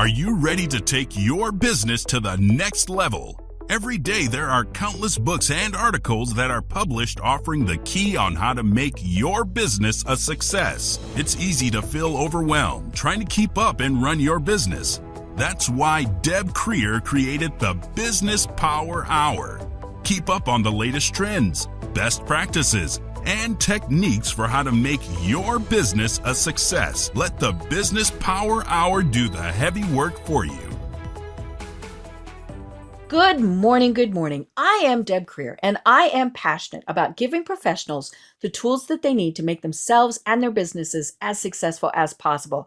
Are you ready to take your business to the next level? Every day there are countless books and articles that are published offering the key on how to make your business a success. It's easy to feel overwhelmed trying to keep up and run your business. That's why Deb Creer created the Business Power Hour. Keep up on the latest trends, best practices, and techniques for how to make your business a success. Let the Business Power Hour do the heavy work for you. Good morning, good morning. I am Deb Creer, and I am passionate about giving professionals the tools that they need to make themselves and their businesses as successful as possible.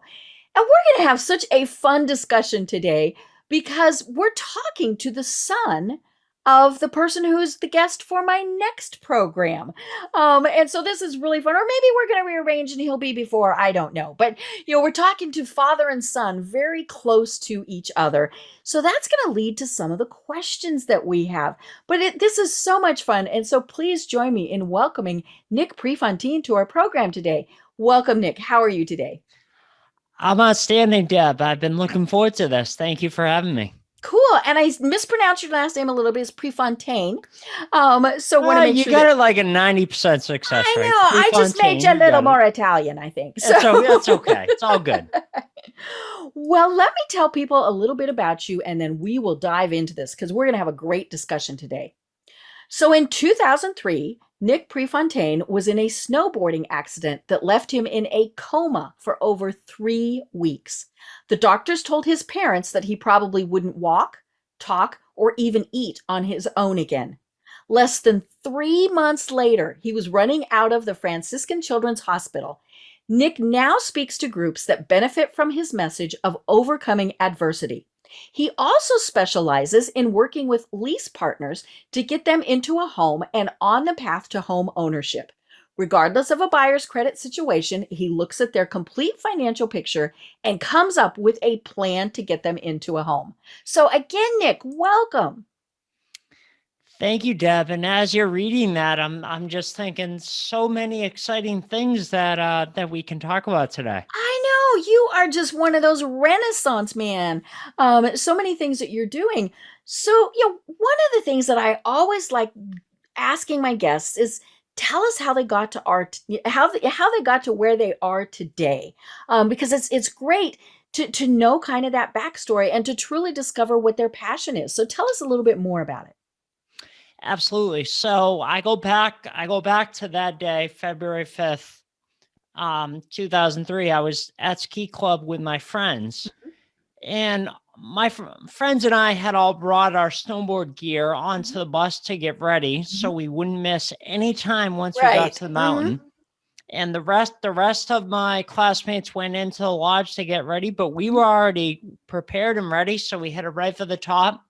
And we're going to have such a fun discussion today because we're talking to the son of the person who's the guest for my next program. And so this is really fun. Or maybe we're going to rearrange and he'll be before, I don't know. But, we're talking to father and son very close to each other. So that's going to lead to some of the questions that we have. But this is so much fun. And so please join me in welcoming Nick Prefontaine to our program today. Welcome, Nick. How are you today? I'm outstanding, Deb. I've been looking forward to this. Thank you for having me. Cool. And I mispronounced your last name a little bit. It's Prefontaine. So want to make sure you got it like a 90% success rate. I know. I just made you a little more Italian, I think. So that's okay. It's all good. Well, let me tell people a little bit about you, and then we will dive into this because we're going to have a great discussion today. So in 2003, Nick Prefontaine was in a snowboarding accident that left him in a coma for over 3 weeks. The doctors told his parents that he probably wouldn't walk, talk, or even eat on his own again. Less than 3 months later, he was running out of the Franciscan Children's Hospital. Nick now speaks to groups that benefit from his message of overcoming adversity. He also specializes in working with lease partners to get them into a home and on the path to home ownership. Regardless of a buyer's credit situation, he looks at their complete financial picture and comes up with a plan to get them into a home. So again, Nick, welcome. Thank you, Deb. And as you're reading that, I'm just thinking so many exciting things that we can talk about today. I know you are just one of those Renaissance man. So many things that you're doing. So, one of the things that I always like asking my guests is, tell us how they got to how they got to where they are today, because it's great to know kind of that backstory and to truly discover what their passion is. So, tell us a little bit more about it. Absolutely. So I go back to that day, February 5th, 2003. I was at ski club with my friends, and my friends and I had all brought our snowboard gear onto the bus to get ready, so we wouldn't miss any time once we got to the mountain. And the rest of my classmates went into the lodge to get ready, but we were already prepared and ready, so we headed right for the top.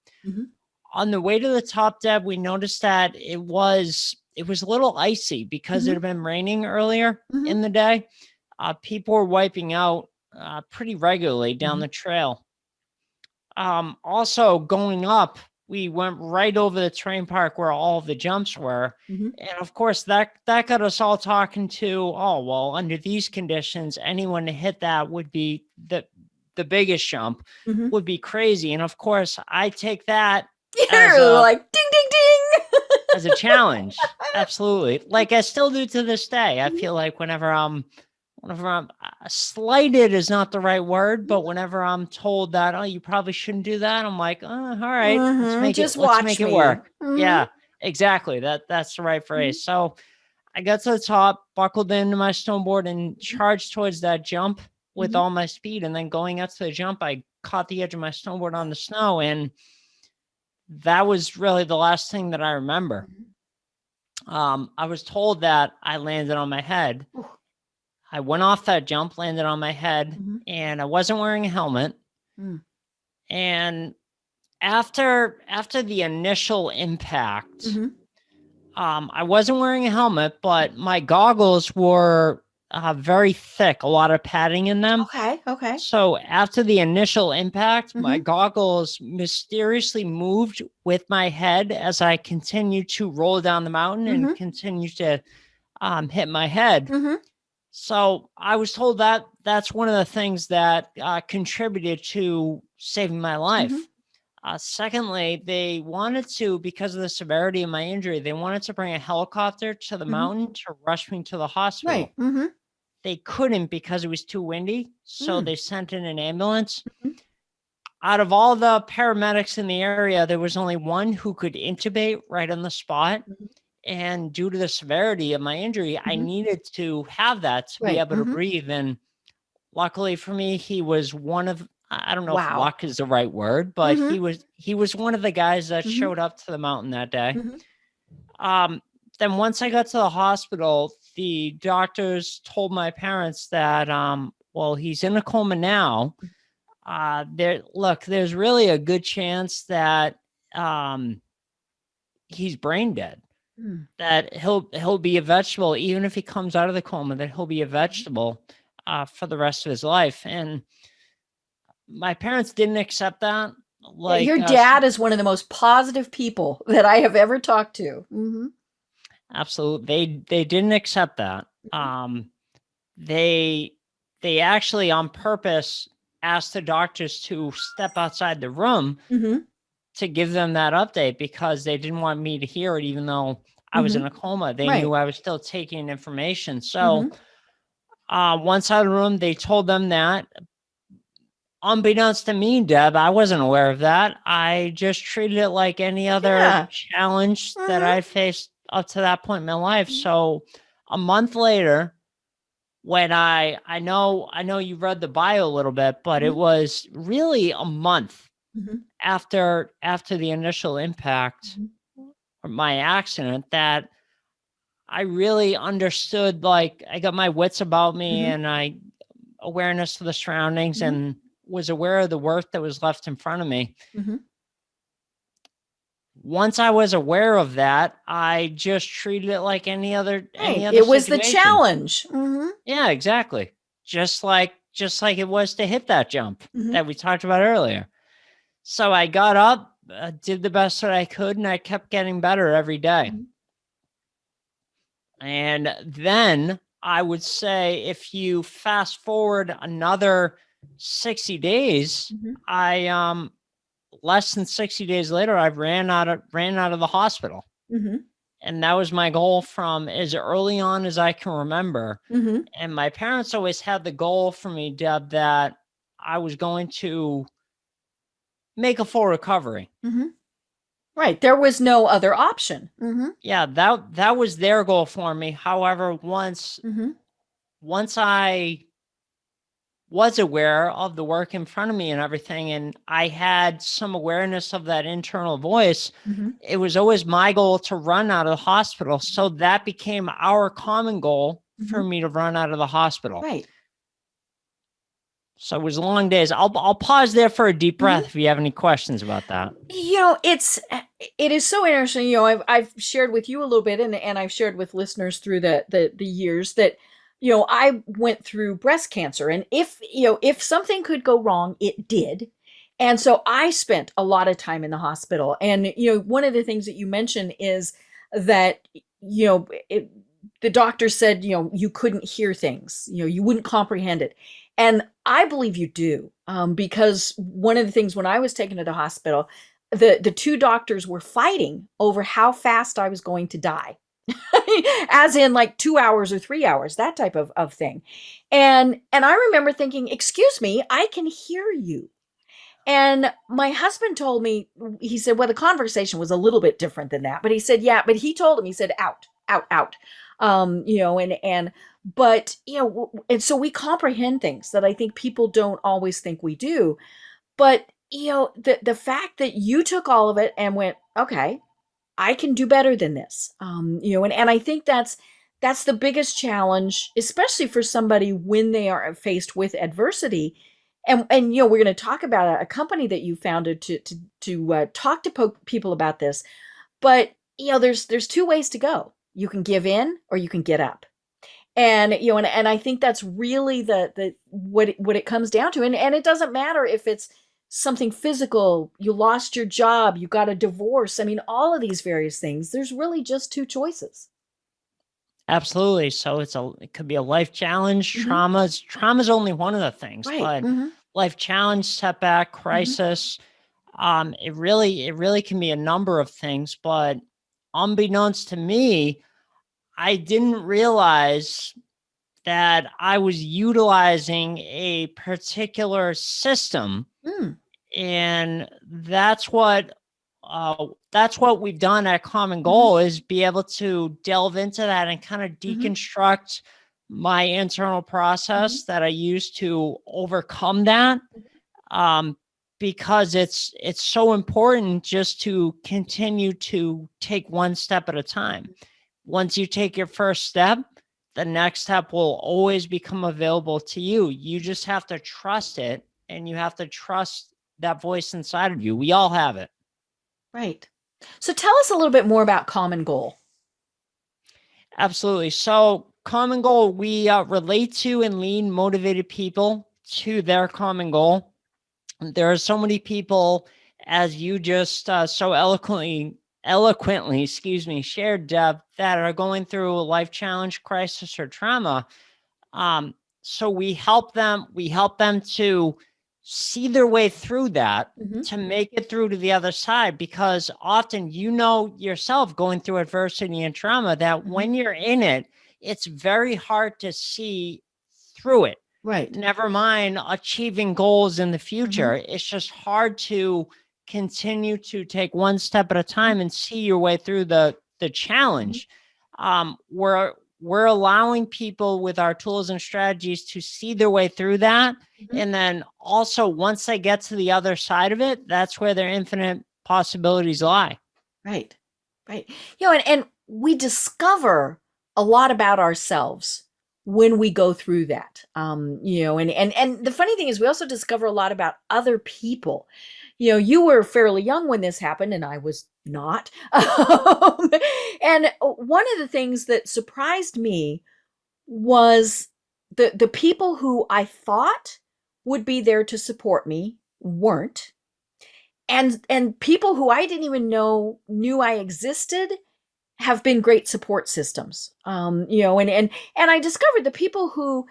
On the way to the top, Deb, we noticed that it was a little icy because it had been raining earlier in the day. People were wiping out pretty regularly down the trail. Also, going up, we went right over the terrain park where all the jumps were. And of course, that got us all talking to, under these conditions, anyone to hit that would be the biggest jump would be crazy. And of course, I take that like ding, ding, ding. as a challenge. Absolutely. Like I still do to this day. I feel like whenever I'm slighted is not the right word, but whenever I'm told that, you probably shouldn't do that, I'm like, all right, let's make it work. Yeah, exactly. That's the right phrase. So I got to the top, buckled into my snowboard and charged towards that jump with all my speed. And then going up to the jump, I caught the edge of my snowboard on the snow, and that was really the last thing that I remember. I was told that I landed on my head. I went off that jump, landed on my head, and I wasn't wearing a helmet. And after the initial impact, I wasn't wearing a helmet, but my goggles were very thick, a lot of padding in them. Okay. So after the initial impact, my goggles mysteriously moved with my head as I continued to roll down the mountain and continue to hit my head. So I was told that that's one of the things that contributed to saving my life. Secondly, they wanted to, because of the severity of my injury, they wanted to bring a helicopter to the mountain to rush me to the hospital. Right. They couldn't because it was too windy. So they sent in an ambulance. Out of all the paramedics in the area, there was only one who could intubate right on the spot. And due to the severity of my injury, I needed to have that to be able to breathe. And luckily for me, he was one of, I don't know if luck is the right word, but he was one of the guys that showed up to the mountain that day. Then once I got to the hospital, the doctors told my parents that, well, he's in a coma now. There's really a good chance that he's brain dead. That he'll be a vegetable, even if he comes out of the coma, that he'll be a vegetable for the rest of his life. And my parents didn't accept that. Like, your dad is one of the most positive people that I have ever talked to. Absolutely. They didn't accept that. They actually on purpose asked the doctors to step outside the room to give them that update, because they didn't want me to hear it, even though I was in a coma. They knew I was still taking information. So once out of the room, they told them that. Unbeknownst to me, Deb, I wasn't aware of that. I just treated it like any other challenge that I faced up to that point in my life. So a month later, when I know you read the bio a little bit, but it was really a month after the initial impact or my accident that I really understood, like, I got my wits about me and I awareness of the surroundings and was aware of the work that was left in front of me. Once I was aware of that, I just treated it like any other it was situation. the challenge. Yeah, exactly. Just like it was to hit that jump that we talked about earlier. So I got up, did the best that I could, and I kept getting better every day. And then I would say, if you fast forward another 60 days, I less than 60 days later, I ran out of the hospital. And that was my goal from as early on as I can remember. And my parents always had the goal for me, Deb, that I was going to make a full recovery. Right. There was no other option. Yeah, that was their goal for me. However, once I was aware of the work in front of me and everything, and I had some awareness of that internal voice, it was always my goal to run out of the hospital. So that became our common goal for me to run out of the hospital. Right. So it was long days. I'll pause there for a deep breath if you have any questions about that. It is so interesting. I've shared with you a little bit, and I've shared with listeners through the years that, I went through breast cancer, and if something could go wrong, it did. And so I spent a lot of time in the hospital. And, one of the things that you mentioned is that, the doctor said, you couldn't hear things, you wouldn't comprehend it. And I believe you do, because one of the things when I was taken to the hospital, the two doctors were fighting over how fast I was going to die. As in like 2 hours or 3 hours, that type of thing. And I remember thinking, excuse me, I can hear you. And my husband told me, he said, well, the conversation was a little bit different than that. But he said, yeah, but he told him, he said, out. And so we comprehend things that I think people don't always think we do. But, the fact that you took all of it and went, okay, I can do better than this. And I think that's the biggest challenge, especially for somebody when they are faced with adversity. And we're going to talk about a company that you founded to talk to people about this. But, there's two ways to go. You can give in or you can get up. And, and I think that's really what it comes down to. And it doesn't matter if it's something physical, you lost your job, you got a divorce. I mean, all of these various things, there's really just two choices. Absolutely. So it could be a life challenge. Trauma's only one of the things, right. but life challenge, setback, crisis. It really can be a number of things, but unbeknownst to me, I didn't realize that I was utilizing a particular system. And that's what we've done at Common Goal, is be able to delve into that and kind of deconstruct my internal process that I use to overcome that. Because it's so important just to continue to take one step at a time. Once you take your first step, the next step will always become available to you. You just have to trust it, and you have to trust that voice inside of you. We all have it. Right. So tell us a little bit more about Common Goal. Absolutely. So Common Goal, we relate to and lead motivated people to their common goal. There are so many people, as you just so eloquently, shared, Deb, that are going through a life challenge, crisis, or trauma. So we help them to see their way through that, to make it through to the other side, because often, yourself, going through adversity and trauma, that when you're in it, it's very hard to see through it. Right. Never mind achieving goals in the future. It's just hard to continue to take one step at a time and see your way through the challenge. We're allowing people with our tools and strategies to see their way through that. And then also, once they get to the other side of it, that's where their infinite possibilities lie. Right. Right. And we discover a lot about ourselves when we go through that. And the funny thing is, we also discover a lot about other people. You were fairly young when this happened, and I was not. And one of the things that surprised me was the people who I thought would be there to support me weren't. And people who I didn't even knew I existed have been great support systems. And I discovered the people who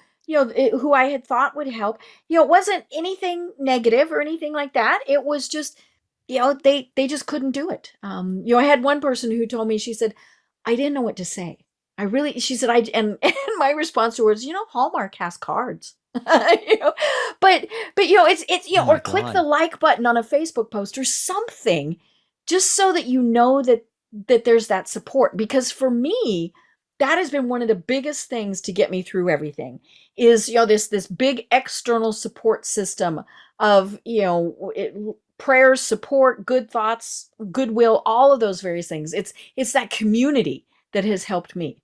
I had thought would help, it wasn't anything negative or anything like that. It was just, they just couldn't do it. I had one person who told me, she said, I didn't know what to say. She said, and my response to her was, Hallmark has cards. But it's Oh or my click God. the like button on a Facebook post or something, just so that that there's that support. Because for me, that has been one of the biggest things to get me through everything, is this big external support system of prayers, support, good thoughts, goodwill, all of those various things. It's that community that has helped me.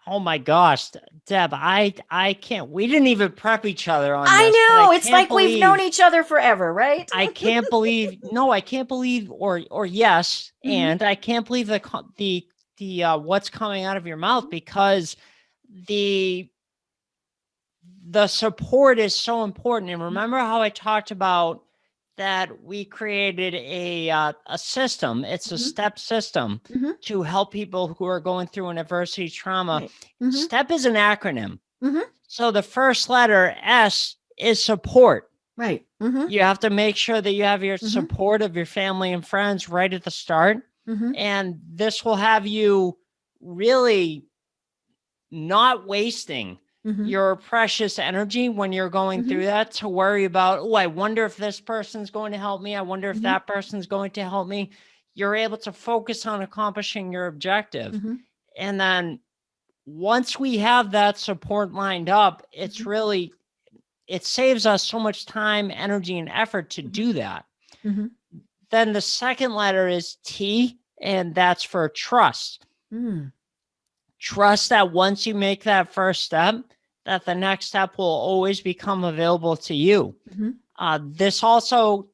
Oh my gosh, Deb, I can't, we didn't even prep each other on this. I know, it's like believe, we've known each other forever, right? I can't believe, or yes, and I can't believe the what's coming out of your mouth, because the support is so important. And remember how I talked about that we created a system. It's a STEP system to help people who are going through an adversity trauma. Right. STEP is an acronym. So the first letter, S, is support. Right. You have to make sure that you have your support of your family and friends right at the start. And this will have you really not wasting your precious energy when you're going through that, to worry about, I wonder if this person's going to help me. I wonder if that person's going to help me. You're able to focus on accomplishing your objective. And then once we have that support lined up, it's really, it saves us so much time, energy, and effort to do that. Then the second letter is T, and that's for trust. Trust that once you make that first step, that the next step will always become available to you. This also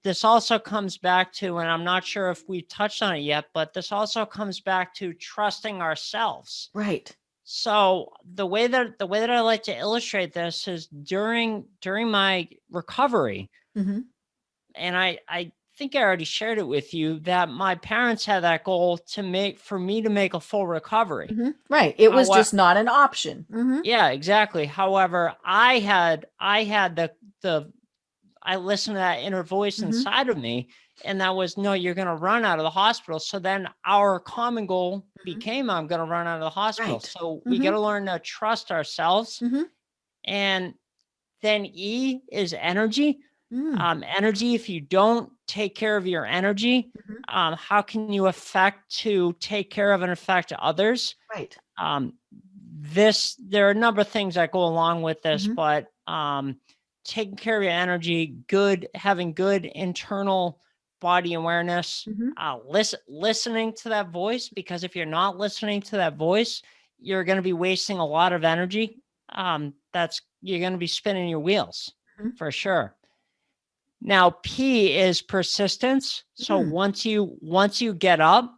comes back to, and I'm not sure if we touched on it yet, but this also comes back to trusting ourselves. Right. So the way that I like to illustrate this is during my recovery, and I think I already shared it with you that my parents had that goal for me to make a full recovery. Right. It was just not an option. Yeah, exactly. However, I listened to that inner voice inside of me, and that was, no, you're going to run out of the hospital. So then our common goal became, I'm going to run out of the hospital. Right. So we got to learn to trust ourselves. And then E is energy. Energy, if you don't take care of your energy, how can you take care of and affect others? Right. There are a number of things that go along with this, but taking care of your energy, having good internal body awareness, listening to that voice, because if you're not listening to that voice, you're going to be wasting a lot of energy. You're going to be spinning your wheels for sure. Now, P is persistence. So once you get up,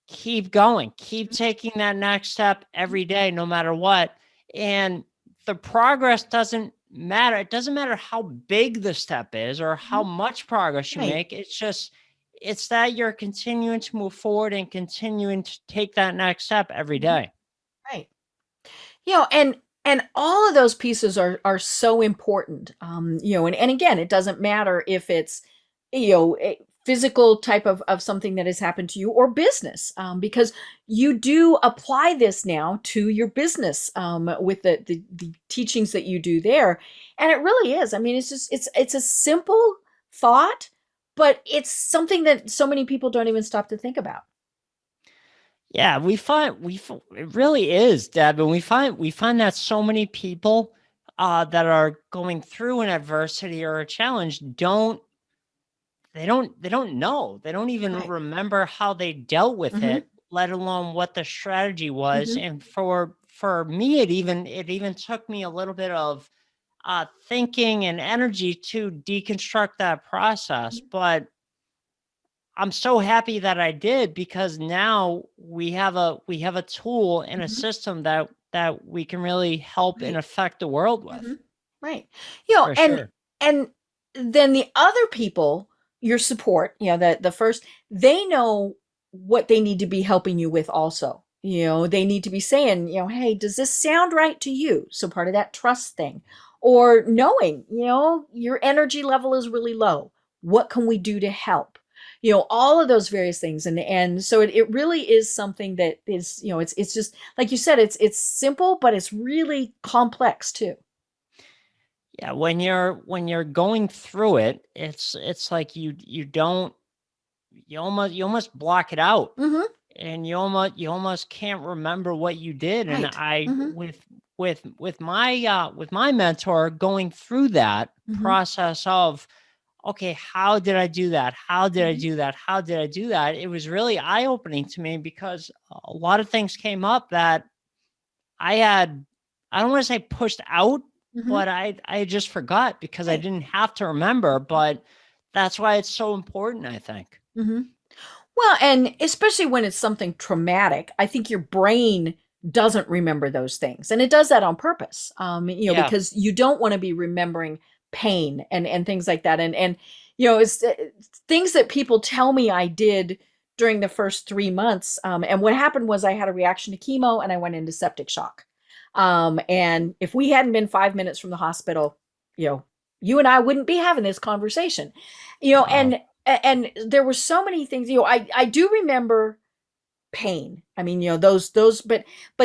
keep going, keep taking that next step every day, no matter what. And the progress doesn't matter. It doesn't matter how big the step is or how much progress you make. It's that you're continuing to move forward and continuing to take that next step every day. Right. And all of those pieces are so important. And again, it doesn't matter if it's, a physical type of something that has happened to you or business, because you do apply this now to your business with the teachings that you do there. And it really is. I mean, it's a simple thought, but it's something that so many people don't even stop to think about. Yeah, it really is, Deb, and we find that so many people that are going through an adversity or a challenge don't know. They don't even remember how they dealt with it, let alone what the strategy was. And for me, it even took me a little bit of thinking and energy to deconstruct that process, but I'm so happy that I did, because now we have a tool and a system that we can really help and affect the world with. Right. For sure. And then the other people, your support, the first, they know what they need to be helping you with also. They need to be saying, hey, does this sound right to you? So part of that trust thing, or knowing, your energy level is really low. What can we do to help? All of those various things. And so it really is something that is, it's just, like you said, it's simple, but it's really complex too. Yeah. When you're going through it, it's like you almost block it out, and you almost can't remember what you did. Right. And with my mentor, going through that process of, okay, how did I do that? How did I do that? How did I do that? It was really eye-opening to me, because a lot of things came up that I don't want to say pushed out, but I just forgot, because I didn't have to remember. But that's why it's so important, I think. Well, and especially when it's something traumatic, I think your brain doesn't remember those things. And it does that on purpose, because you don't want to be remembering pain and things like that. And it's things that people tell me I did during the first 3 months. And what happened was I had a reaction to chemo and I went into septic shock. And if we hadn't been 5 minutes from the hospital, you and I wouldn't be having this conversation, Wow. And there were so many things, I do remember pain. I mean, those, but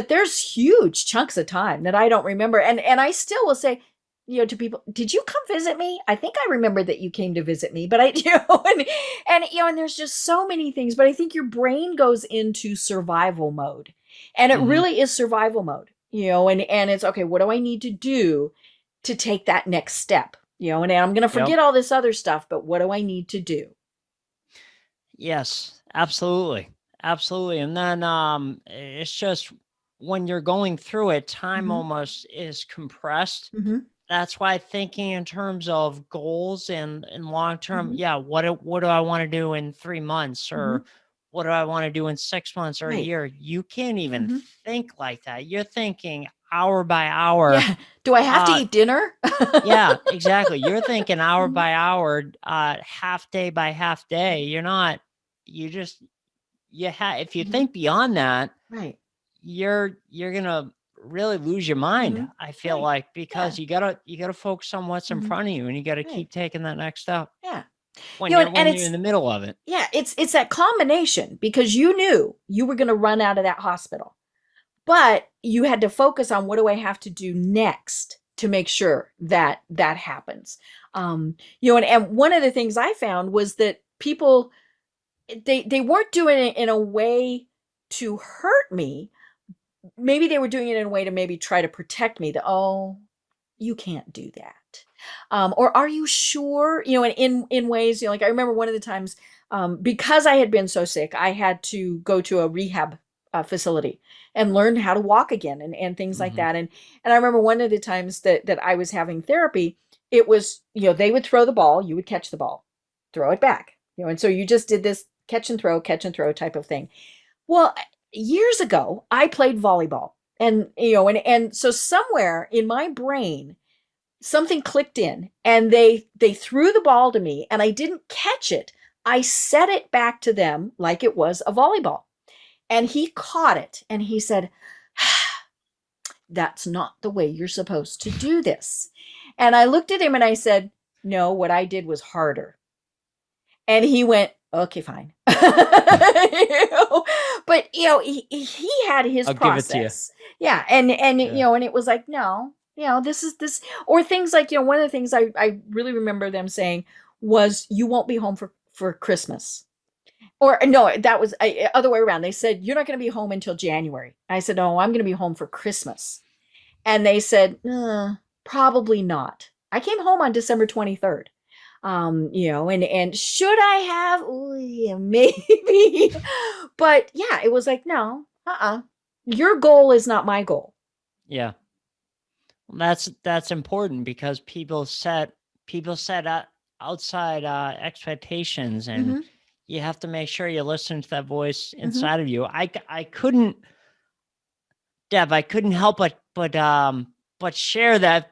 there's huge chunks of time that I don't remember. And I still will say, to people, did you come visit me? I think I remember that you came to visit me, but and there's just so many things, but I think your brain goes into survival mode, and it really is survival mode, and it's okay. What do I need to do to take that next step? And I'm going to forget all this other stuff, but what do I need to do? Yes, absolutely. Absolutely. And then it's just, when you're going through it, time almost is compressed. That's why thinking in terms of goals and long term, what do I want to do in 3 months, or what do I want to do in 6 months or a year? You can't even think like that. You're thinking, hour by hour. Yeah. Do I have to eat dinner? Yeah, exactly. You're thinking hour by hour, half day by half day. You're not, if you think beyond that, right, you're going to really lose your mind. I feel like, because you gotta focus on what's in front of you, and you got to keep taking that next step. Yeah. When you're in the middle of it. Yeah. It's that combination, because you knew you were going to run out of that hospital, but you had to focus on, what do I have to do next to make sure that that happens? And one of the things I found was that people, they weren't doing it in a way to hurt me. Maybe they were doing it in a way to maybe try to protect me, that, oh, you can't do that. Or are you sure? And in ways, like, I remember one of the times, because I had been so sick, I had to go to a rehab facility and learn how to walk again, and things like that. And I remember one of the times that I was having therapy, it was, they would throw the ball, you would catch the ball, throw it back, and so you just did this catch and throw type of thing. Well, years ago, I played volleyball, and so somewhere in my brain, something clicked in, and they threw the ball to me, and I didn't catch it. I set it back to them like it was a volleyball. And he caught it, and he said, that's not the way you're supposed to do this. And I looked at him and I said, no, what I did was harder. And he went, okay, fine. But he had his process. Yeah. And and it was like, no, this is this, or things like, one of the things I really remember them saying was, you won't be home for Christmas. Or no, that was other way around. They said, you're not going to be home until January. I said, no, I'm going to be home for Christmas. And they said, probably not. I came home on December 23rd. And should I have? Ooh, yeah, maybe. But yeah, it was like, no, your goal is not my goal. Yeah. That's important, because people set outside expectations, and you have to make sure you listen to that voice inside of you. I couldn't, Deb, I couldn't help but share that.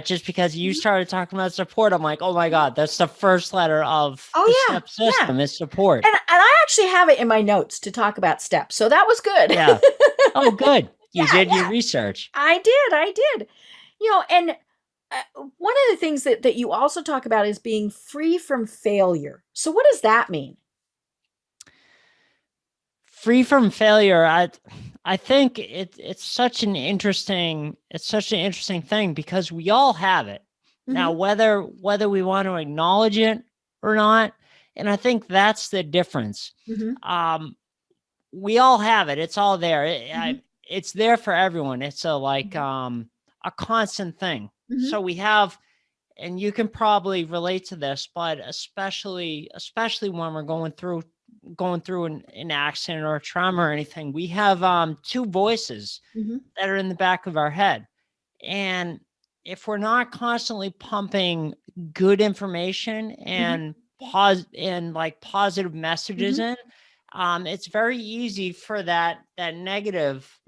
Just because you started talking about support, I'm like, oh my God, that's the first letter of the STEP system is support. And I actually have it in my notes to talk about STEP. So that was good. Yeah. Oh, good. You did your research. I did. And one of the things that you also talk about is being free from failure. So what does that mean? Free from failure. I think it's such an interesting thing, because we all have it. Now, whether we want to acknowledge it or not, and I think that's the difference. We all have it. It's all there. It's there for everyone. It's a constant thing. So we have, and you can probably relate to this, but especially when we're going through an accident or a trauma or anything, we have two voices that are in the back of our head. And if we're not constantly pumping good information and positive messages in, it's very easy for that negative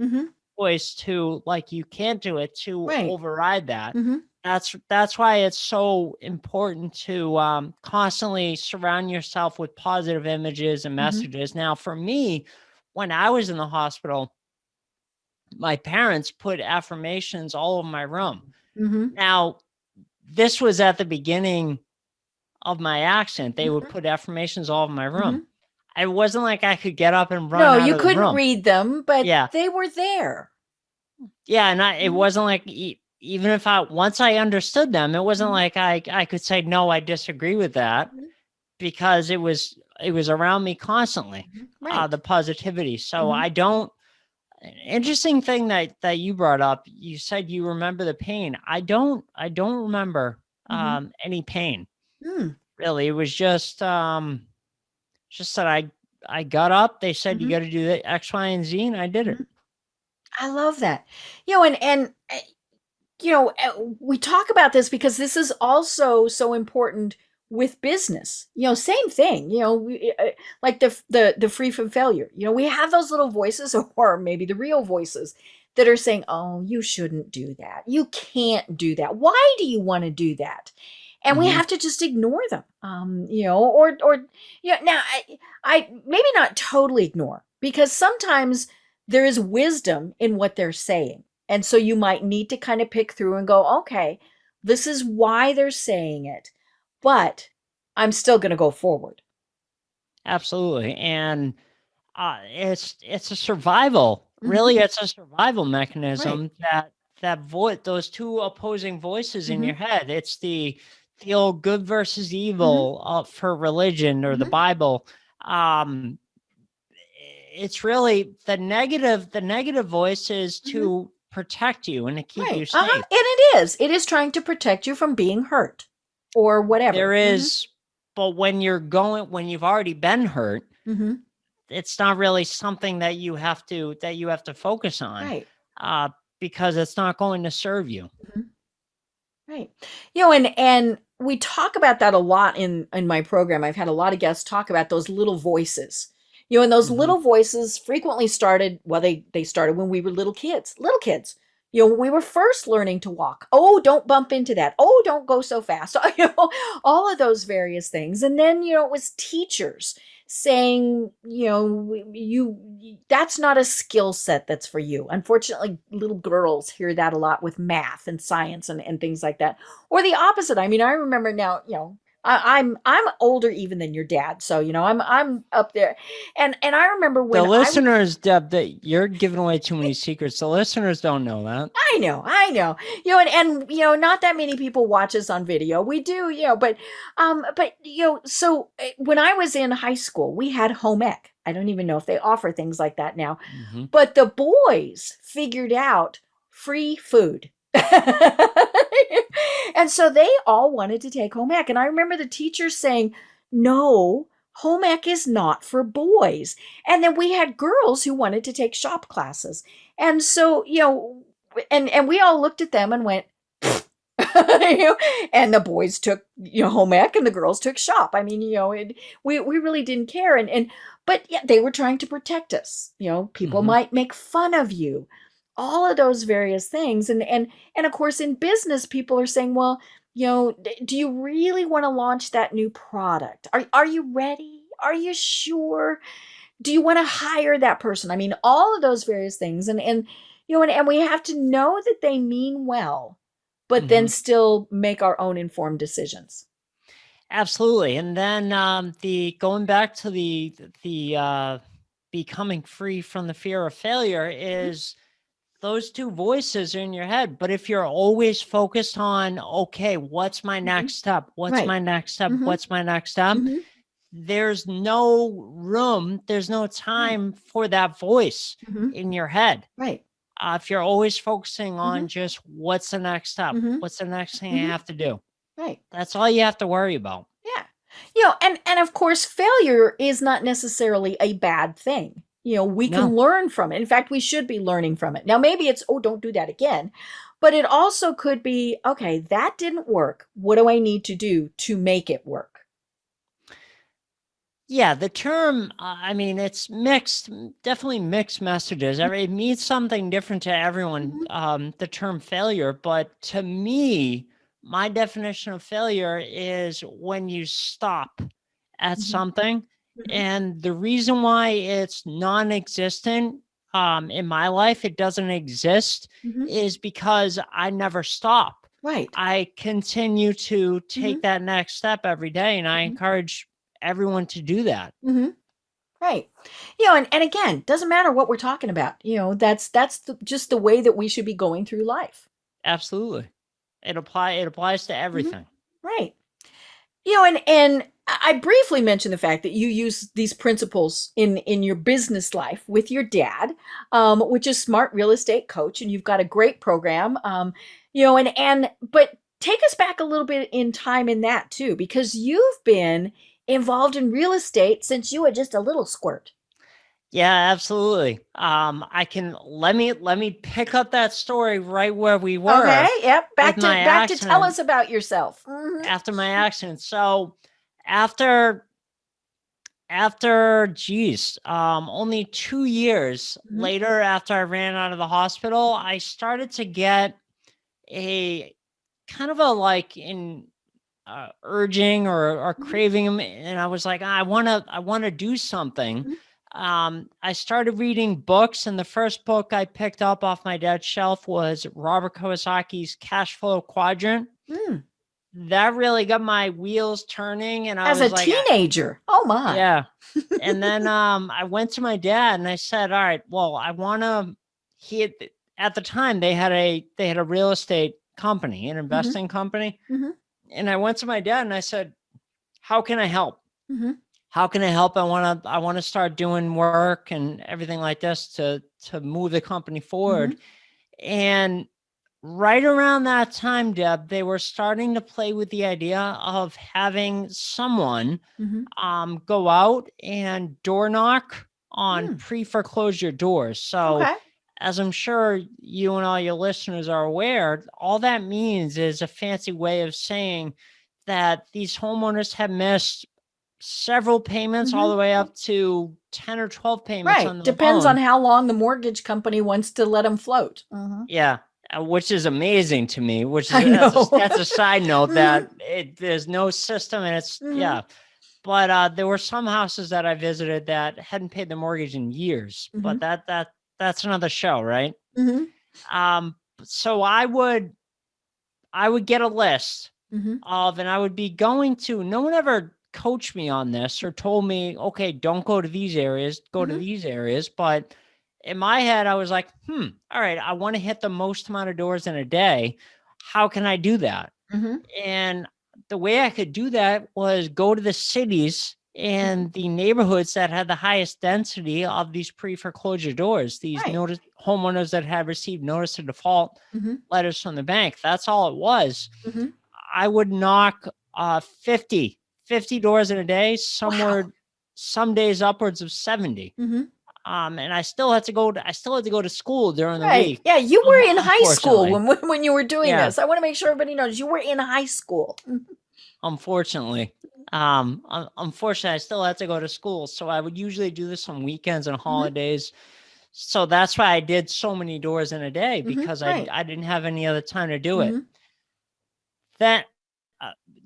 voice to, like, you can't do it, to override that. That's why it's so important to constantly surround yourself with positive images and messages. Now, for me, when I was in the hospital, my parents put affirmations all over my room. Now, this was at the beginning of my accident. They would put affirmations all over my room. It wasn't like I could get up and run out of the room. No, you couldn't read them, but they were there. Yeah, and it wasn't like, even if once I understood them, it wasn't like I could say, no, I disagree with that, because it was around me constantly, the positivity. So an interesting thing that you brought up, you said you remember the pain. I don't remember any pain. Really. It was just that I got up, they said, you got to do the X, Y, and Z, and I did it. I love that. And we talk about this because this is also so important with business. Same thing, like the free from failure. We have those little voices, or maybe the real voices, that are saying, oh, you shouldn't do that. You can't do that. Why do you want to do that? And we have to just ignore them, or now I maybe not totally ignore, because sometimes there is wisdom in what they're saying. And so you might need to kind of pick through and go, okay, this is why they're saying it, but I'm still going to go forward. Absolutely. And it's a survival. Really, it's a survival mechanism that those two opposing voices in your head. It's the old good versus evil for religion or the Bible. It's really the negative. The negative voice is to protect you and to keep you safe. And it is trying to protect you from being hurt or whatever. There is, but when you've already been hurt, it's not really something that you have to focus on, right? Because it's not going to serve you. Right. And we talk about that a lot in my program. I've had a lot of guests talk about those little voices. And those little voices frequently started, well, they started when we were little kids. When we were first learning to walk. Oh, don't bump into that. Oh, don't go so fast. All of those various things. And then, it was teachers saying, that's not a skill set that's for you. Unfortunately, little girls hear that a lot with math and science and things like that. Or the opposite. I mean, I remember now, I'm older even than your dad, so I'm up there, and I remember when the listeners, Deb, that you're giving away too many secrets. The listeners don't know that. I know, and not that many people watch us on video. We do, but so when I was in high school, we had home ec. I don't even know if they offer things like that now, but the boys figured out free food. And so they all wanted to take home ec. And I remember the teachers saying, no, home ec is not for boys. And then we had girls who wanted to take shop classes. And so, and we all looked at them and went, and the boys took, home ec and the girls took shop. I mean, we really didn't care. But yeah, they were trying to protect us. People might make fun of you. All of those various things. And of course, in business, people are saying, well, do you really want to launch that new product? Are you ready? Are you sure? Do you want to hire that person? I mean, all of those various things. And we have to know that they mean well, but then still make our own informed decisions. Absolutely. And then going back to the becoming free from the fear of failure is those two voices are in your head. But if you're always focused on, okay, what's my next step? What's my next step? What's my next step? There's no room. There's no time for that voice in your head. Right. If you're always focusing on just what's the next step? What's the next thing I have to do? Right. That's all you have to worry about. Yeah. And of course, failure is not necessarily a bad thing. We can learn from it. In fact, we should be learning from it. Now, maybe it's, oh, don't do that again. But it also could be, okay, that didn't work. What do I need to do to make it work? Yeah, the term, I mean, it's mixed, definitely mixed messages. It means something different to everyone, the term failure. But to me, my definition of failure is when you stop at something. And the reason why it's non-existent in my life, it doesn't exist, is because I never stop. Right. I continue to take that next step every day, and I encourage everyone to do that. Right. And again, doesn't matter what we're talking about. That's just the way that we should be going through life. Absolutely. It applies to everything. Right. And I briefly mentioned the fact that you use these principles in your business life with your dad, which is Smart Real Estate Coach, and you've got a great program. But take us back a little bit in time in that too, because you've been involved in real estate since you were just a little squirt. Yeah, absolutely. Let me pick up that story right where we were. Okay. Yep. Back to tell us about yourself. After my accident. So after after, only 2 years later, after I ran out of the hospital, I started to get a kind of a like in urging or craving them, and I was like, I want to do something. I started reading books, and the first book I picked up off my dad's shelf was Robert Kiyosaki's Cash Flow Quadrant. That really got my wheels turning, and I was as a teenager. Oh my. Yeah. And then I went to my dad and I said, all right, well, I want to, at the time they had a real estate company, an investing company. And I went to my dad and I said, how can I help? How can I help? I want to start doing work and everything like this to move the company forward. And right around that time, Deb, they were starting to play with the idea of having someone go out and door knock on pre-foreclosure doors. So as I'm sure you and all your listeners are aware, all that means is a fancy way of saying that these homeowners have missed several payments all the way up to 10 or 12 payments on the Depends loan. on how long the mortgage company wants to let them float. Yeah. Which is amazing to me, which is that's a side note that there's no system and it's but there were some houses that I visited that hadn't paid the mortgage in years, but that's another show, right? So I would get a list of, and I would be going to, no one ever coached me on this or told me, okay, don't go to these areas, go to these areas, but in my head, I was like, all right, I want to hit the most amount of doors in a day. How can I do that? And the way I could do that was go to the cities and the neighborhoods that had the highest density of these pre-foreclosure doors, these homeowners that had received notice of default letters from the bank. That's all it was. I would knock 50 doors in a day, some days upwards of 70. And I still had to go to school during the week. Yeah, you were in high school when you were doing this. I want to make sure everybody knows you were in high school. Unfortunately, I still had to go to school. So I would usually do this on weekends and holidays. So that's why I did so many doors in a day, because I didn't have any other time to do it. That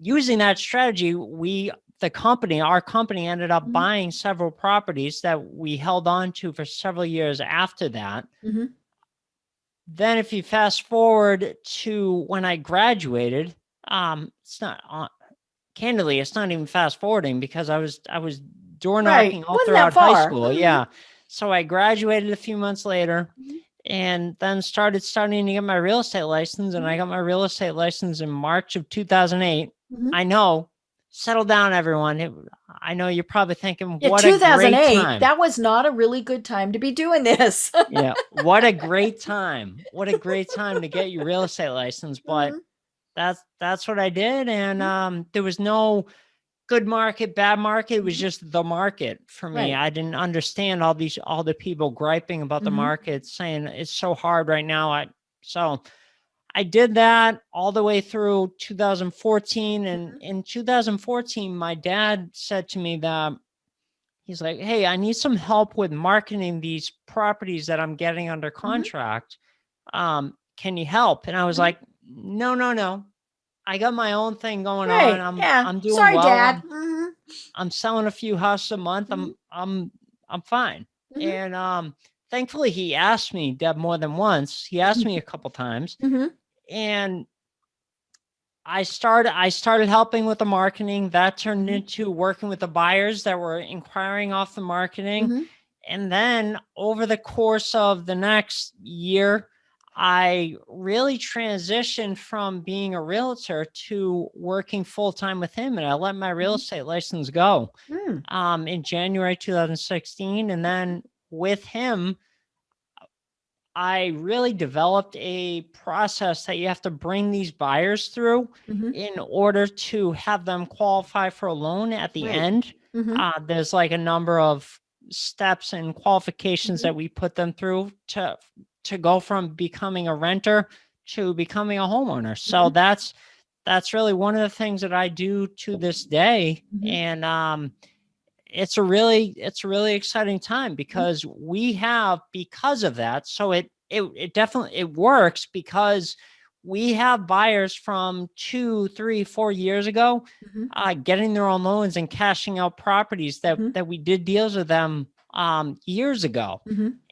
using that strategy, our company ended up buying several properties that we held on to for several years after that. Then if you fast forward to when I graduated, it's not even fast forwarding, because I was door knocking all throughout high school. So I graduated a few months later and then started to get my real estate license. And I got my real estate license in March of 2008. I know. Settle down, everyone. I know you're probably thinking, what 2008, a great time. That was not a really good time to be doing this. What a great time. What a great time to get your real estate license. But that's what I did. And there was no good market, bad market. It was just the market for me. I didn't understand all the people griping about the market, saying it's so hard right now. So I did that all the way through 2014. And in 2014, my dad said to me that he's like, hey, I need some help with marketing these properties that I'm getting under contract. Can you help? And I was like, no. I got my own thing going on. I'm doing well. Dad. I'm selling a few houses a month. I'm fine. And thankfully he asked me, Deb, more than once. He asked me a couple times. And I started helping with the marketing. That turned into working with the buyers that were inquiring off the marketing. And then over the course of the next year, I really transitioned from being a realtor to working full-time with him. And I let my real estate license go in January 2016. And then with him, I really developed a process that you have to bring these buyers through in order to have them qualify for a loan at the end. There's like a number of steps and qualifications that we put them through to go from becoming a renter to becoming a homeowner. So that's really one of the things that I do to this day. And it's a really exciting time because because of that. So it definitely, it works because we have buyers from 2, 3, 4 years ago, getting their own loans and cashing out properties that we did deals with them years ago.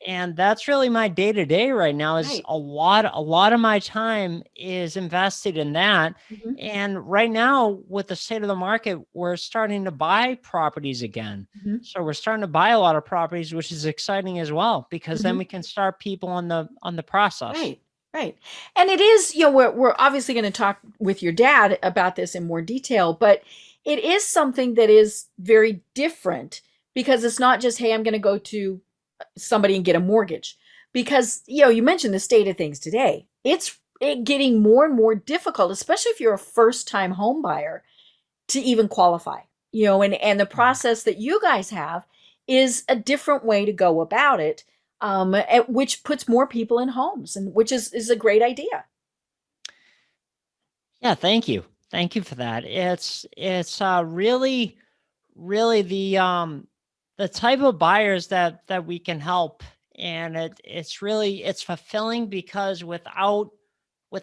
And that's really my day to day right now is a lot of my time is invested in that. And right now with the state of the market, we're starting to buy properties again. So we're starting to buy a lot of properties, which is exciting as well, because then we can start people on the process. Right. And it is, we're obviously going to talk with your dad about this in more detail, but it is something that is very different because it's not just, hey, I'm going to go to somebody and get a mortgage. Because, you mentioned the state of things today. It's getting more and more difficult, especially if you're a first-time home buyer, to even qualify. And the process that you guys have is a different way to go about it, which puts more people in homes, and which is a great idea. Yeah, thank you for that. It's really the type of buyers that we can help, and it's fulfilling because without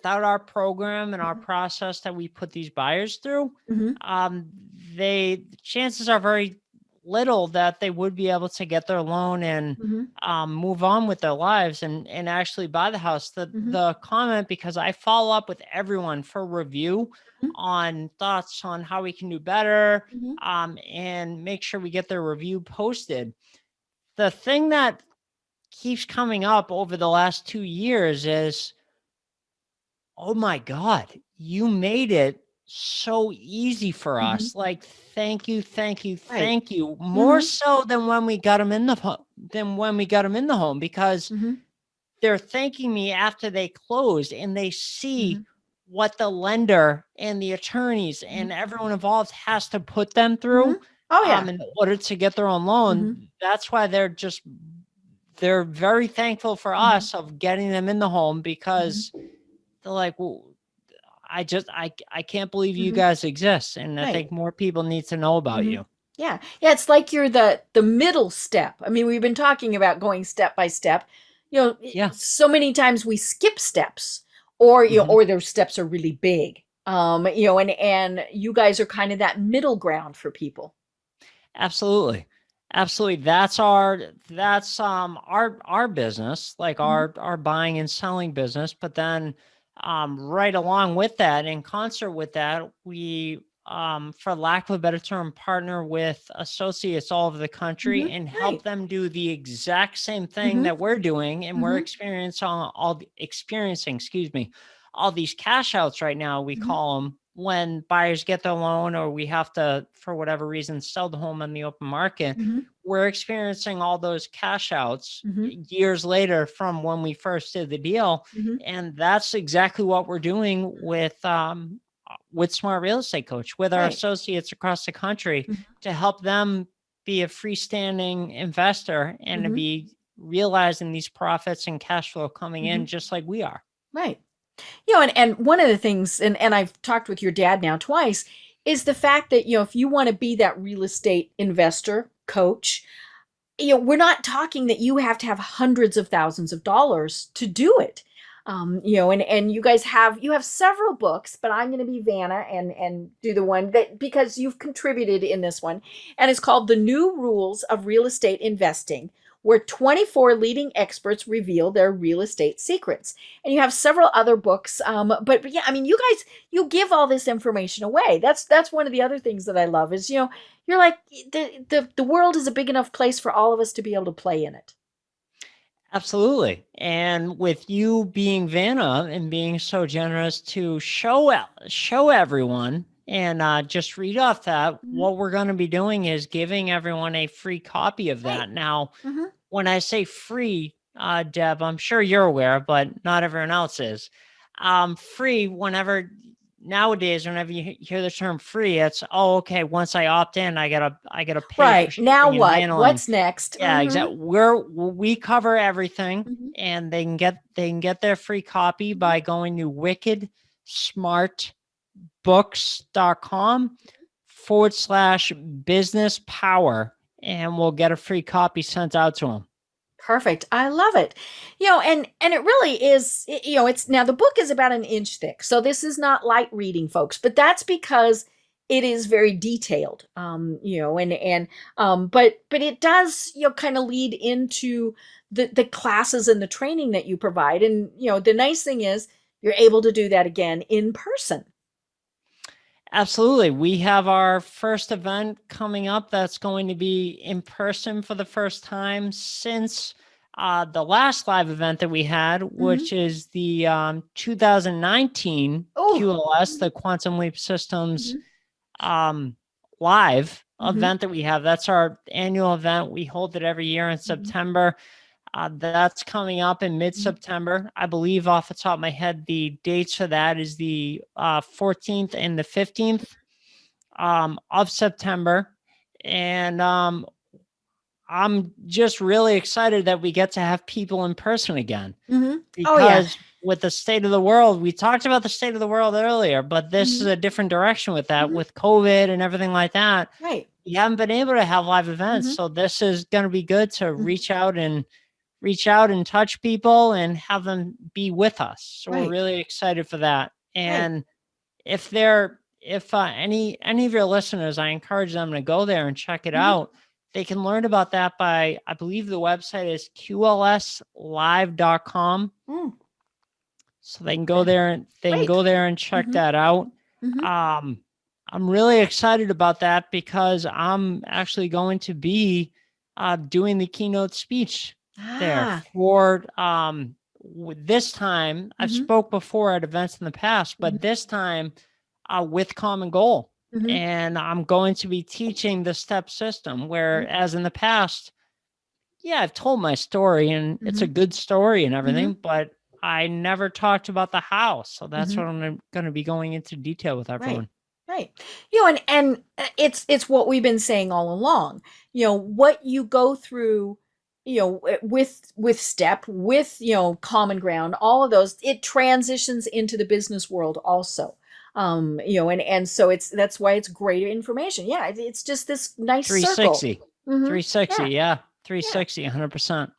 our program and our process that we put these buyers through, chances are very little that they would be able to get their loan and move on with their lives and actually buy the house. The comment, because I follow up with everyone for review on thoughts on how we can do better, and make sure we get their review posted. The thing that keeps coming up over the last 2 years is, oh my God, you made it so easy for us. Like, thank you. More so than when we got them in the home, because they're thanking me after they closed and they see what the lender and the attorneys and everyone involved has to put them through in order to get their own loan. That's why they're very thankful for us of getting them in the home, because they're like, well, I can't believe you guys exist. And I think more people need to know about you. Yeah. It's like you're the middle step. I mean, we've been talking about going step by step. So many times we skip steps, or or those steps are really big. And you guys are kind of that middle ground for people. Absolutely. That's our business, like our buying and selling business. But then right along with that, in concert with that, we, for lack of a better term, partner with associates all over the country and help them do the exact same thing that we're doing. And we're experiencing all these cash outs right now, we call them, when buyers get their loan or we have to, for whatever reason, sell the home on the open market. We're experiencing all those cash outs years later from when we first did the deal. And that's exactly what we're doing with Smart Real Estate Coach, with our associates across the country, to help them be a freestanding investor and to be realizing these profits and cash flow coming in just like we are. Right. And one of the things, and I've talked with your dad now twice, is the fact that, if you want to be that real estate investor coach, we're not talking that you have to have hundreds of thousands of dollars to do it. And you guys have several books, but I'm going to be Vanna and do the one that, because you've contributed in this one, and it's called The New Rules of Real Estate Investing, where 24 leading experts reveal their real estate secrets. And you have several other books. But yeah, I mean, you guys, you give all this information away. That's one of the other things that I love is, you're like, the world is a big enough place for all of us to be able to play in it. Absolutely. And with you being Vanna and being so generous to show everyone and just read off that, what we're going to be doing is giving everyone a free copy of that. Now, when I say free, Deb, I'm sure you're aware, but not everyone else is. Free, nowadays, whenever you hear the term free, it's, oh, okay, once I opt in, I gotta pay. Right. For now what? handling. What's next? Yeah, exactly. We cover everything, and they can get their free copy by going to wickedsmartbooks.com/business power. and we'll get a free copy sent out to them. Perfect. I love it. And it really is, it's now the book is about an inch thick. So this is not light reading, folks, but that's because it is very detailed. But it does, kind of lead into the classes and the training that you provide. And, the nice thing is you're able to do that again in person. Absolutely. We have our first event coming up that's going to be in person for the first time since the last live event that we had, which is the 2019 QLS, the Quantum Leap Systems live event that we have. That's our annual event. We hold it every year in September. That's coming up in mid-September. I believe off the top of my head, the dates for that is the 14th and the 15th of September. And I'm just really excited that we get to have people in person again. Because with the state of the world, we talked about the state of the world earlier, but this is a different direction with that, with COVID and everything like that. Right. We haven't been able to have live events. So this is going to be good to reach out and touch people and have them be with us. So we're really excited for that. And if any of your listeners, I encourage them to go there and check it out. They can learn about that by, I believe the website is qlslive.com. So they can go there and check that out. I'm really excited about that because I'm actually going to be doing the keynote speech there for this time. I've spoke before at events in the past, but this time with Common Goal. And I'm going to be teaching the step system, whereas in the past, I've told my story and it's a good story and everything, but I never talked about the how. So that's what I'm going to be going into detail with everyone. Right. And it's what we've been saying all along, what you go through, with step, with, common ground, all of those, it transitions into the business world also. And so that's why it's great information. Yeah. It's just this nice 360, circle. 360. Yeah. 360, 100%.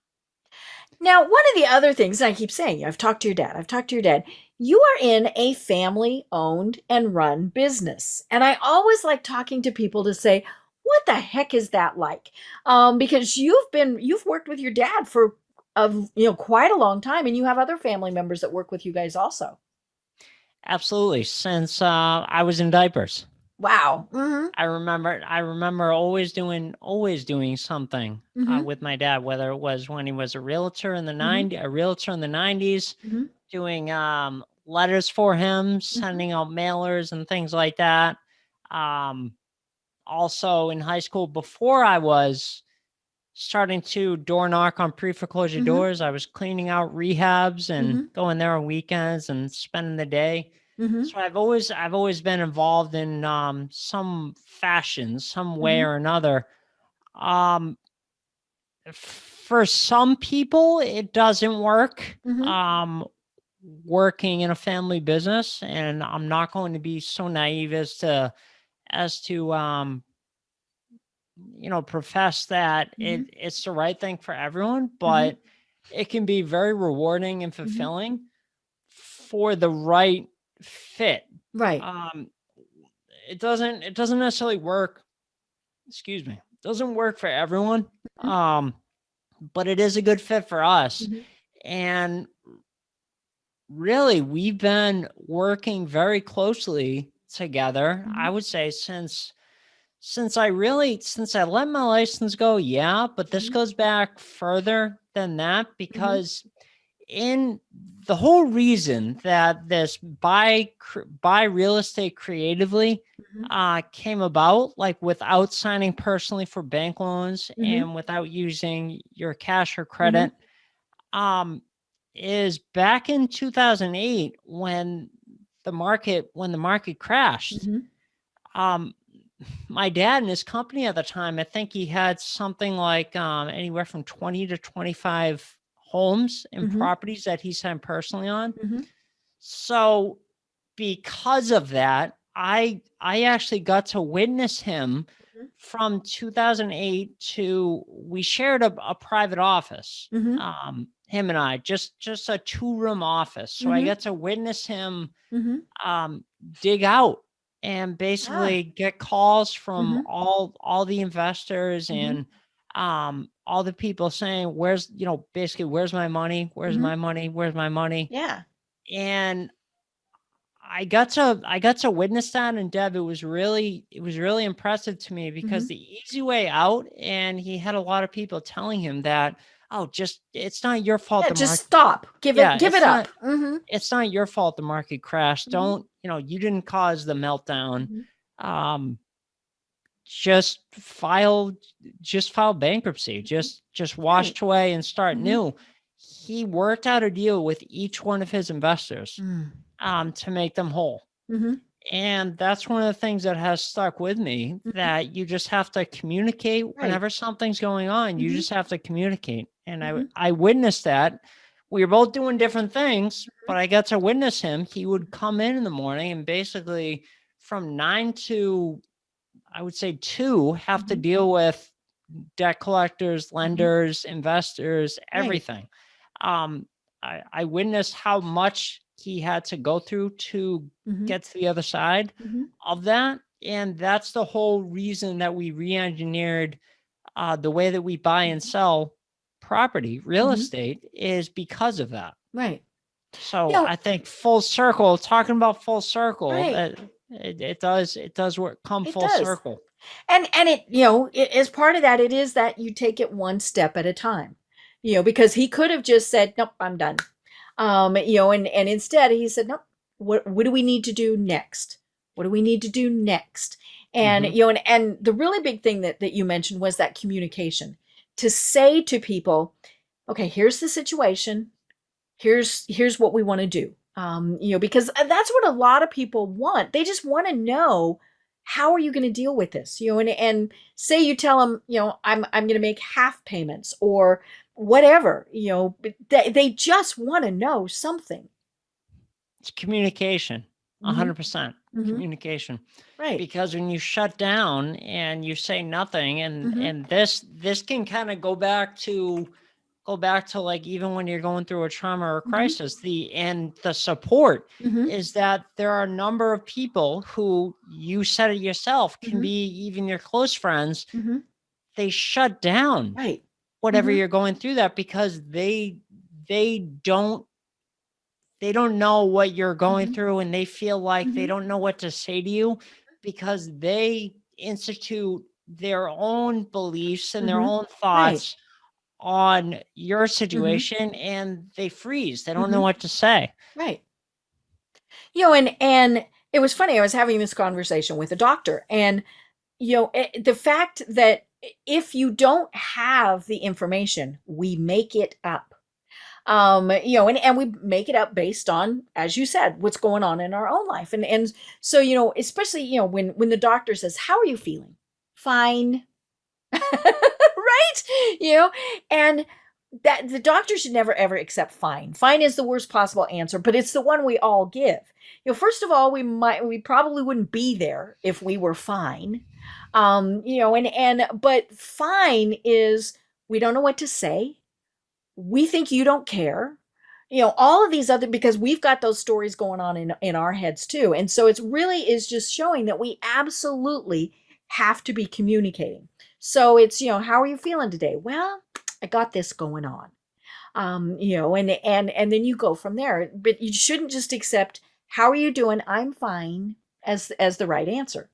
Now, one of the other things I keep saying, I've talked to your dad. You are in a family-owned and run business. And I always like talking to people to say, what the heck is that like? Because you've worked with your dad for quite a long time, and you have other family members that work with you guys also. Absolutely. Since I was in diapers. Wow. I remember always doing something with my dad, whether it was when he was a realtor in the 90s, doing letters for him, sending out mailers and things like that. Also in high school, before I was starting to door knock on pre-foreclosure doors, I was cleaning out rehabs and going there on weekends and spending the day. So I've always been involved in some fashion, some way or another. For some people, it doesn't work. Working in a family business, and I'm not going to be so naive as to profess that it's the right thing for everyone, but it can be very rewarding and fulfilling for the right fit. Right. It doesn't necessarily work. Excuse me. It doesn't work for everyone. But it is a good fit for us. And really, we've been working very closely together. I would say since I let my license go, but this goes back further than that, because in the whole reason that this buy real estate creatively came about, like without signing personally for bank loans and without using your cash or credit, is back in 2008 when the market crashed. My dad and his company at the time, I think he had something like anywhere from 20 to 25 homes and properties that he signed personally on. So because of that, I actually got to witness him from 2008 to, we shared a private office. Him and I, just a 2-room office. So I got to witness him dig out and basically get calls from all the investors and all the people saying, where's, basically, where's my money? Where's my money? Where's my money? Yeah. And I got to witness that. And Deb, it was really impressive to me, because the easy way out, and he had a lot of people telling him that, oh, it's not your fault. Yeah, just stop. Give it up. It's not your fault the market crashed. Don't, you didn't cause the meltdown. Just file bankruptcy. Just wash away and start new. He worked out a deal with each one of his investors to make them whole. And that's one of the things that has stuck with me, that you just have to communicate whenever something's going on. You just have to communicate. And I witnessed that. We were both doing different things, but I got to witness him. He would come in the morning and basically from 9 to, I would say 2, have to deal with debt collectors, lenders, investors, everything. I witnessed how much he had to go through to get to the other side of that. And that's the whole reason that we re-engineered the way that we buy and sell property, real estate, is because of that. Right. So I think talking about full circle, it does work, come full circle. And it, as part of that, it is that you take it one step at a time, because he could have just said, nope, I'm done. And instead he said, nope, what do we need to do next? What do we need to do next? And, and the really big thing that you mentioned was that communication, to say to people, okay, here's the situation. Here's what we want to do. Because that's what a lot of people want. They just want to know, how are you going to deal with this? And say you tell them, I'm going to make half payments or whatever, they just want to know something. It's communication, 100% communication. Right. Because when you shut down and you say nothing, and this can kind of go back to like, even when you're going through a trauma or a crisis, the support is that there are a number of people who, you said it yourself, can be even your close friends. They shut down. Right. Whatever you're going through, that because they don't know what you're going through, and they feel like they don't know what to say to you, because they institute their own beliefs and their own thoughts on your situation, and they freeze. They don't know what to say. Right. And it was funny. I was having this conversation with a doctor, and the fact that if you don't have the information, we make it up. And we make it up based on, as you said, what's going on in our own life. And so, especially, when the doctor says, how are you feeling? Fine. Right. And that the doctor should never, ever accept fine. Fine is the worst possible answer, but it's the one we all give. First of all, we probably wouldn't be there if we were fine. But fine is, we don't know what to say. We think you don't care. All of these other, because we've got those stories going on in our heads too. And so it's really is just showing that we absolutely have to be communicating. So it's, how are you feeling today? Well, I got this going on. And then you go from there, but you shouldn't just accept, how are you doing? I'm fine, as the right answer.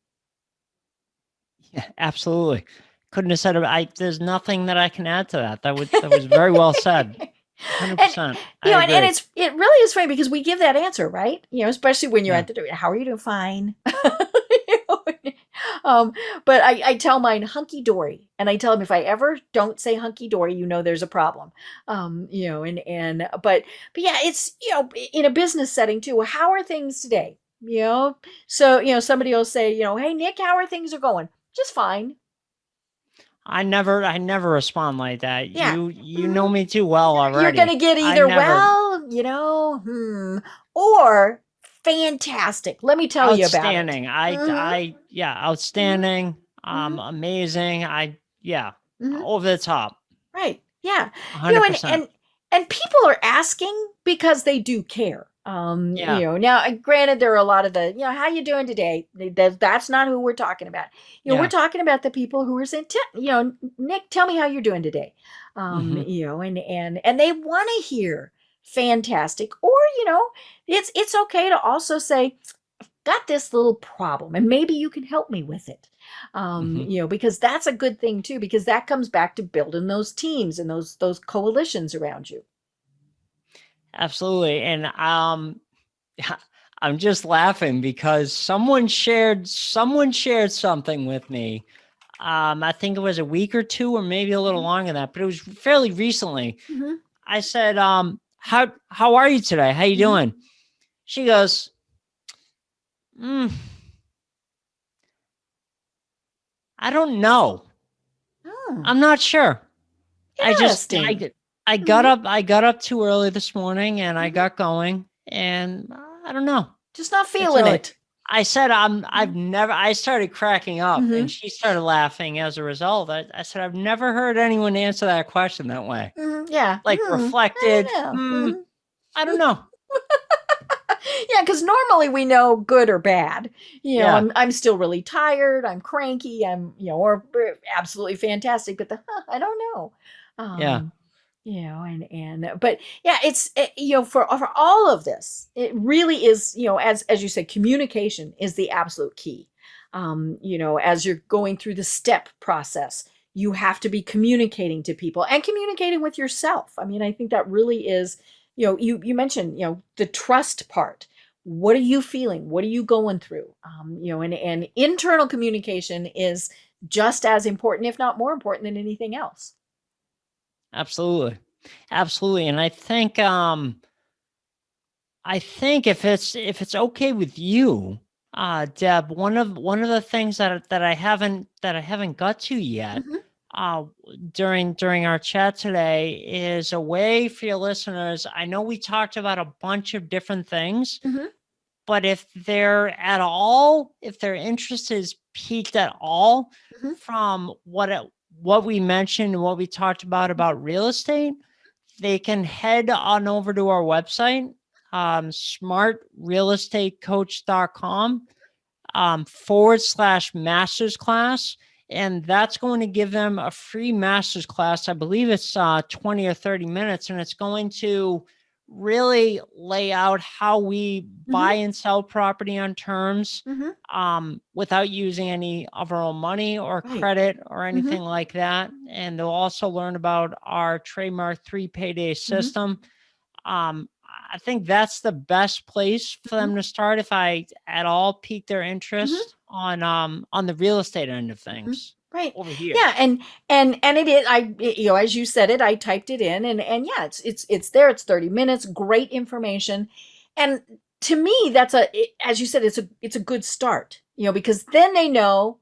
Yeah, absolutely. Couldn't have said it. There's nothing that I can add to that. That was very well said. 100%. And it really is funny, because we give that answer, right? Especially when you're at the door. How are you doing? Fine. But I tell mine hunky dory, and I tell them, if I ever don't say hunky dory, there's a problem. But yeah, it's, in a business setting too. Well, how are things today? So, somebody will say, hey, Nick, how are things going? Just fine. I never respond like that. Yeah. You know me too well already. You're going to get either, or fantastic. Let me tell you about it. Outstanding. Outstanding. Amazing. Over the top. Right. Yeah. 100%. And people are asking because they do care. Now granted, there are a lot of the, how you doing today? That's not who we're talking about. We're talking about the people who are saying, Nick, tell me how you're doing today. And they want to hear fantastic, or, it's okay to also say, I've got this little problem and maybe you can help me with it. Because that's a good thing too, because that comes back to building those teams and those coalitions around you. Absolutely. And I'm just laughing because someone shared something with me. I think it was a week or two, or maybe a little longer than that, but it was fairly recently. I said, how are you today? How you doing? She goes, I don't know. I'm not sure. I got up too early this morning and I got going and I don't know. Just not feeling it. I said, I started cracking up and she started laughing as a result. I said, I've never heard anyone answer that question that way. Yeah. Like reflected. I don't know. Yeah, because normally we know good or bad. I'm still really tired. I'm cranky. I'm, or absolutely fantastic. But I don't know. But yeah, it's for all of this, it really is. As you said, communication is the absolute key. As you're going through the step process, you have to be communicating to people and communicating with yourself. I mean, I think that really is. You mentioned, the trust part. What are you feeling? What are you going through? And internal communication is just as important, if not more important than anything else. Absolutely. Absolutely. And I think if it's okay with you, Deb, one of the things that I haven't got to yet, during our chat today is a way for your listeners. I know we talked about a bunch of different things, but if their interest is piqued at all from what we mentioned, what we talked about real estate, they can head on over to our website, smartrealestatecoach.com /master's class. And that's going to give them a free master's class. I believe it's 20 or 30 minutes, and it's going to really lay out how we buy and sell property on terms, without using any of our own money or credit or anything like that. And they'll also learn about our trademark 3 payday system. I think that's the best place for them to start if I at all pique their interest on the real estate end of things. Right. Over here. Yeah. And it is, as you said it, I typed it in and yeah, it's there. It's 30 minutes, great information. And to me, as you said, it's a good start, because then they know,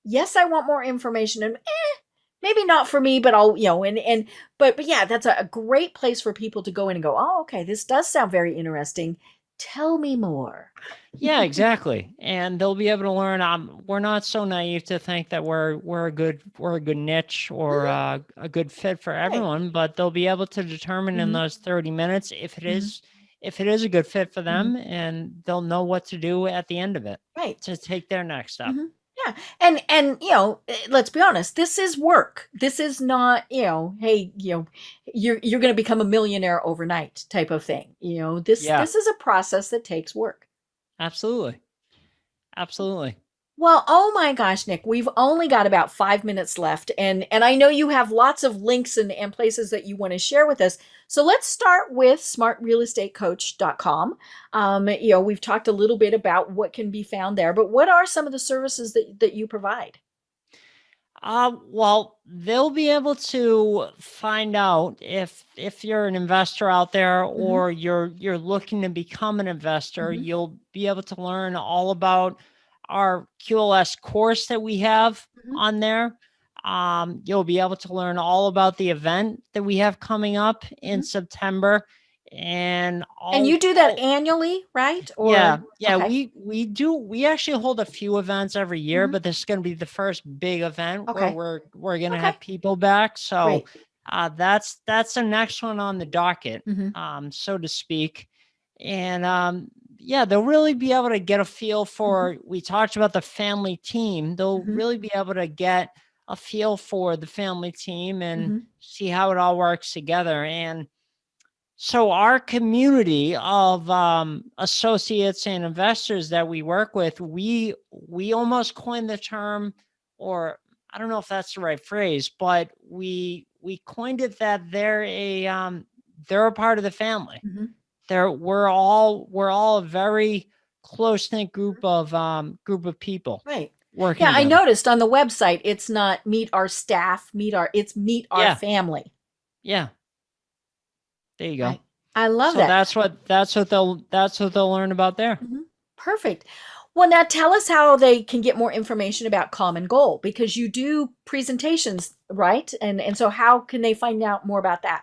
yes, I want more information and maybe not for me, but I'll, but yeah, that's a great place for people to go in and go, oh, okay, this does sound very interesting. Tell me more. Yeah, exactly. And they'll be able to learn. We're not so naive to think that we're a good niche or a good fit for everyone, but they'll be able to determine in those 30 minutes if it is a good fit for them, and they'll know what to do at the end of it. Right. To take their next step. Yeah. And let's be honest, this is work. This is not, hey, you're going to become a millionaire overnight type of thing. This is a process that takes work. Absolutely. Absolutely. Well, oh my gosh, Nick, we've only got about 5 minutes left. And I know you have lots of links and places that you want to share with us. So let's start with smartrealestatecoach.com. We've talked a little bit about what can be found there, but what are some of the services that you provide? Well, they'll be able to find out if you're an investor out there or you're looking to become an investor. You'll be able to learn all about our QLS course that we have on there. You'll be able to learn all about the event that we have coming up in September. And you do that annually, right? Or yeah, okay. we actually hold a few events every year, but this is going to be the first big event where Okay. we're going to Okay. have people back. So Great. that's the next one on the docket, Mm-hmm. so to speak. And yeah, they'll really be able to get a feel for, we talked about the family team. They'll Mm-hmm. really be able to get a feel for the family team and Mm-hmm. see how it all works together. And so our community of associates and investors that we work with, we almost coined the term, or I don't know if that's the right phrase, but we coined it that they're a part of the family. Mm-hmm. We're all a very close knit group of people Right. working Yeah, I together. noticed on the website it's not meet our staff, it's meet our Yeah, family. yeah. There you go. I love So that. that's what they'll learn about there. Mm-hmm. Perfect. Well, now tell us how they can get more information about Common Goal, because you do presentations, right? And so how can they find out more about that?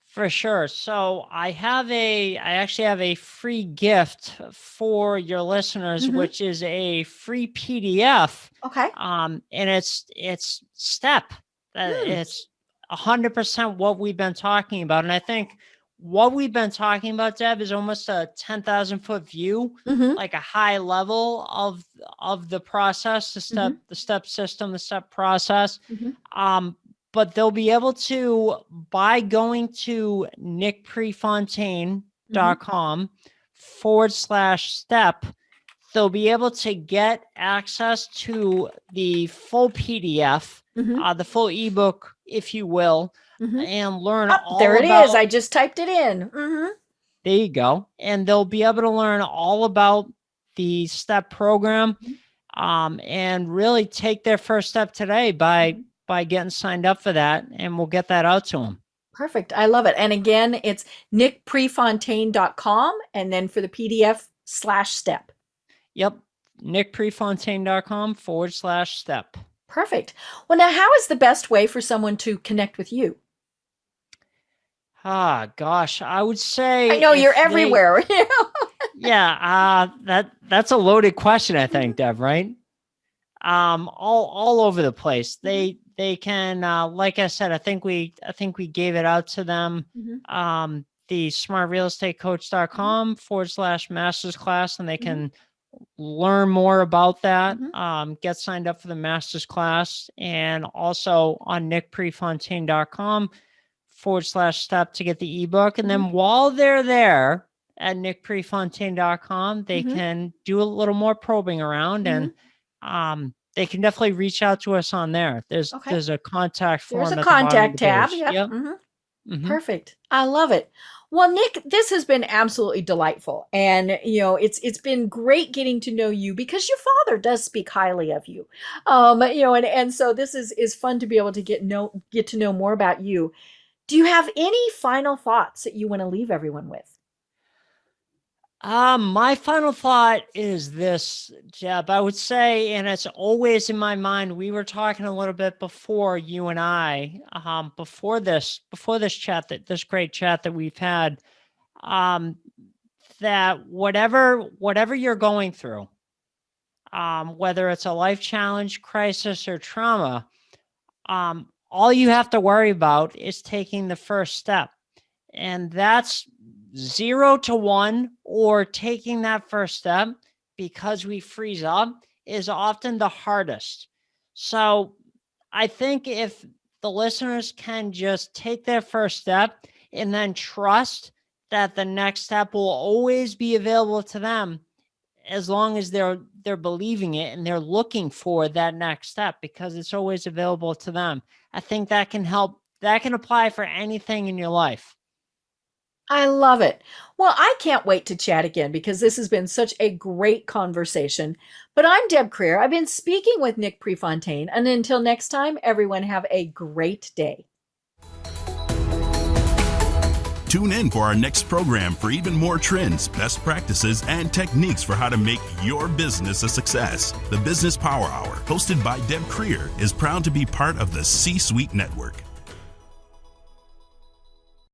For sure. So I actually have a free gift for your listeners, Mm-hmm. which is a free PDF. Okay. And it's step. It's 100% what we've been talking about. And I think what we've been talking about, Deb, is almost a 10,000-foot view, Mm-hmm. like a high level of the process, the step system, the step process. Mm-hmm. But they'll be able to, by going to nickprefontaine.com/step, they'll be able to get access to the full PDF, the full ebook, if you will, and learn all there it about. is. I just typed it in. Mm-hmm. There you go. And they'll be able to learn all about the STEP program, and really take their first step today by getting signed up for that, and we'll get that out to them. Perfect. I love it. And again, it's nickprefontaine.com, and then for the PDF/step. Yep. nickprefontaine.com/step. Perfect. Well, now, how is the best way for someone to connect with you? Gosh, I would say, I know you're everywhere. Yeah, that's a loaded question, I think, Deb, right? All over the place. They can, like I said, I think we gave it out to them. The smartrealestatecoach.com/masters class, and they can learn more about that. Get signed up for the masters class, and also on nickprefontaine.com/step to get the ebook. And then while they're there at nickprefontaine.com, they can do a little more probing around, and they can definitely reach out to us on there. There's a contact form. There's a at the bottom contact of the tab. page. Yep. Yep. Perfect. I love it. Well, Nick, this has been absolutely delightful. And, it's been great getting to know you, because your father does speak highly of you. And so this is fun to be able to get to know more about you. Do you have any final thoughts that you want to leave everyone with? My final thought is this, Jeb. I would say, and it's always in my mind, we were talking a little bit before, you and I, before this chat, this great chat that we've had, that whatever you're going through, whether it's a life challenge, crisis, or trauma, all you have to worry about is taking the first step. And that's 0 to 1, or taking that first step, because we freeze up, is often the hardest. So I think if the listeners can just take their first step and then trust that the next step will always be available to them, as long as they're believing it and they're looking for that next step, because it's always available to them. I think that can help. That can apply for anything in your life. I love it. Well, I can't wait to chat again, because this has been such a great conversation. But I'm Deb Creer. I've been speaking with Nick Prefontaine. And until next time, everyone have a great day. Tune in for our next program for even more trends, best practices, and techniques for how to make your business a success. The Business Power Hour, hosted by Deb Creer, is proud to be part of the C-Suite Network.